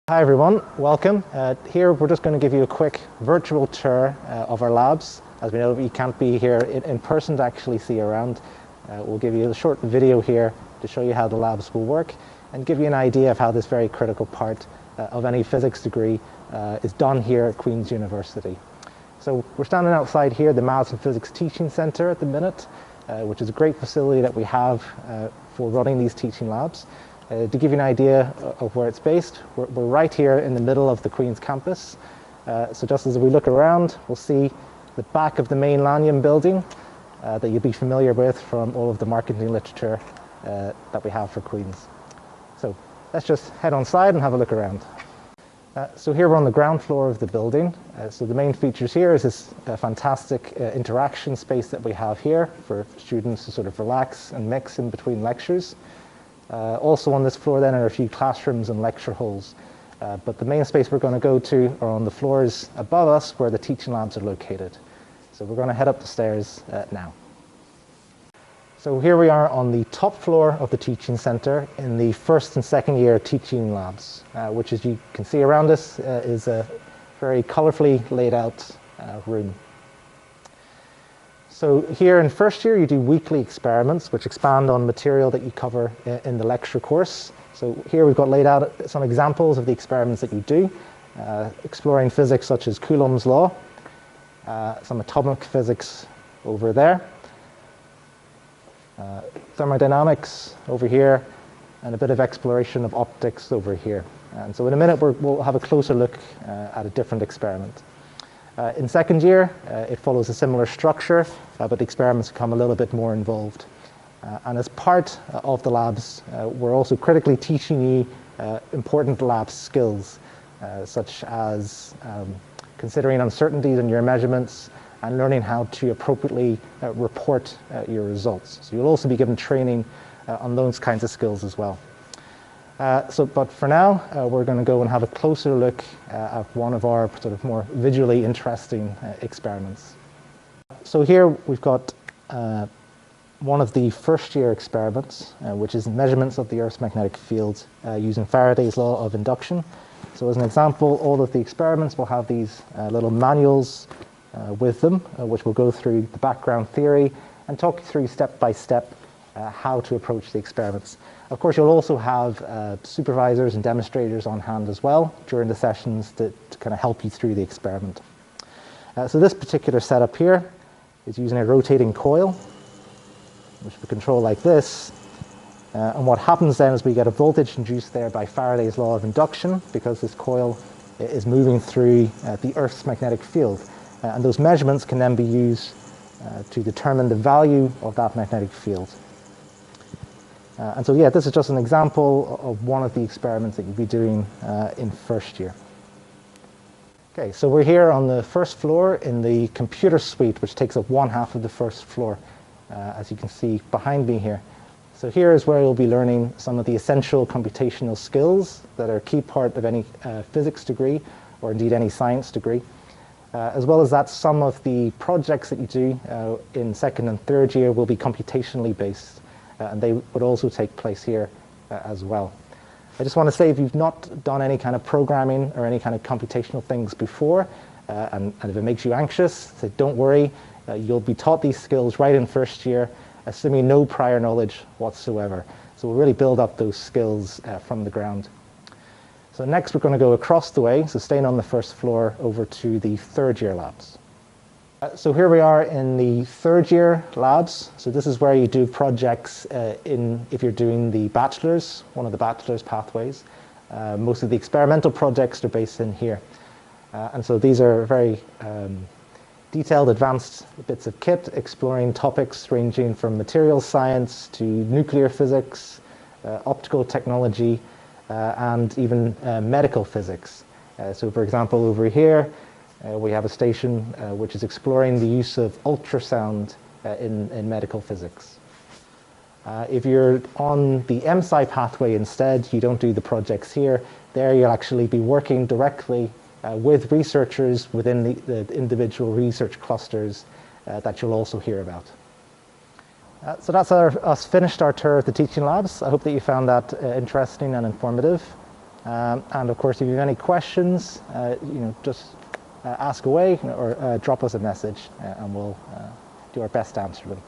Hi everyone, welcome. Here we're just going to give you a quick virtual tour of our labs. As we know, you can't be here in person to actually see around. We'll give you a short video here to show you how the labs will work and give you an idea of how this very critical part of any physics degree is done here at Queen's University. So we're standing outside here, the Maths and Physics Teaching Centre at the minute, which is a great facility that we have for running these teaching labs. To give you an idea of where it's based, we're right here in the middle of the Queen's campus. So just as we look around, we'll see the back of the main Lanyon building that you'll be familiar with from all of the marketing literature that we have for Queen's. So let's just head on side and have a look around. So here we're on the ground floor of the building. So the main features here is this fantastic interaction space that we have here for students to sort of relax and mix in between lectures. Also on this floor then are a few classrooms and lecture halls, but the main space we're going to go to are on the floors above us where the teaching labs are located. So we're going to head up the stairs now. So here we are on the top floor of the teaching centre in the first and second year teaching labs, which as you can see around us is a very colourfully laid out room. So here in first year you do weekly experiments which expand on material that you cover in the lecture course. So here we've got laid out some examples of the experiments that you do, exploring physics such as Coulomb's law, some atomic physics over there, thermodynamics over here, and a bit of exploration of optics over here. And so in a minute we'll have a closer look at a different experiment. In second year, it follows a similar structure, but the experiments become a little bit more involved. And as part of the labs, we're also critically teaching you important lab skills, such as considering uncertainties in your measurements and learning how to appropriately report your results. So you'll also be given training on those kinds of skills as well. But for now, we're going to go and have a closer look at one of our sort of more visually interesting experiments. So here we've got one of the first year experiments, which is measurements of the Earth's magnetic field using Faraday's law of induction. So as an example, all of the experiments will have these little manuals with them, which will go through the background theory and talk you through step by step how to approach the experiments. Of course, you'll also have supervisors and demonstrators on hand as well during the sessions to kind of help you through the experiment. So this particular setup here is using a rotating coil, which we control like this. And what happens then is we get a voltage induced there by Faraday's law of induction because this coil is moving through the Earth's magnetic field. And those measurements can then be used to determine the value of that magnetic field. And so, yeah, this is just an example of one of the experiments that you'll be doing in first year. Okay, so we're here on the first floor in the computer suite, which takes up one half of the first floor, as you can see behind me here. So here is where you'll be learning some of the essential computational skills that are a key part of any physics degree, or indeed any science degree. As well as that, some of the projects that you do in second and third year will be computationally based. And they would also take place here as well. I just want to say if you've not done any kind of programming or any kind of computational things before, and if it makes you anxious, so don't worry, you'll be taught these skills right in first year, assuming no prior knowledge whatsoever. So we'll really build up those skills from the ground. So next we're going to go across the way, so staying on the first floor, over to the third year labs. So here we are in the third year labs. So this is where you do projects if you're doing the bachelor's, one of the bachelor's pathways. Most of the experimental projects are based in here. And so these are very detailed, advanced bits of kit exploring topics ranging from materials science to nuclear physics, optical technology, and even medical physics. So for example, over here, we have a station which is exploring the use of ultrasound in medical physics. If you're on the MSci pathway instead, you don't do the projects here. There you'll actually be working directly with researchers within the individual research clusters that you'll also hear about. So that's us finished our tour of the teaching labs. I hope that you found that interesting and informative. And of course, if you have any questions, just ask away or drop us a message and we'll do our best to answer them.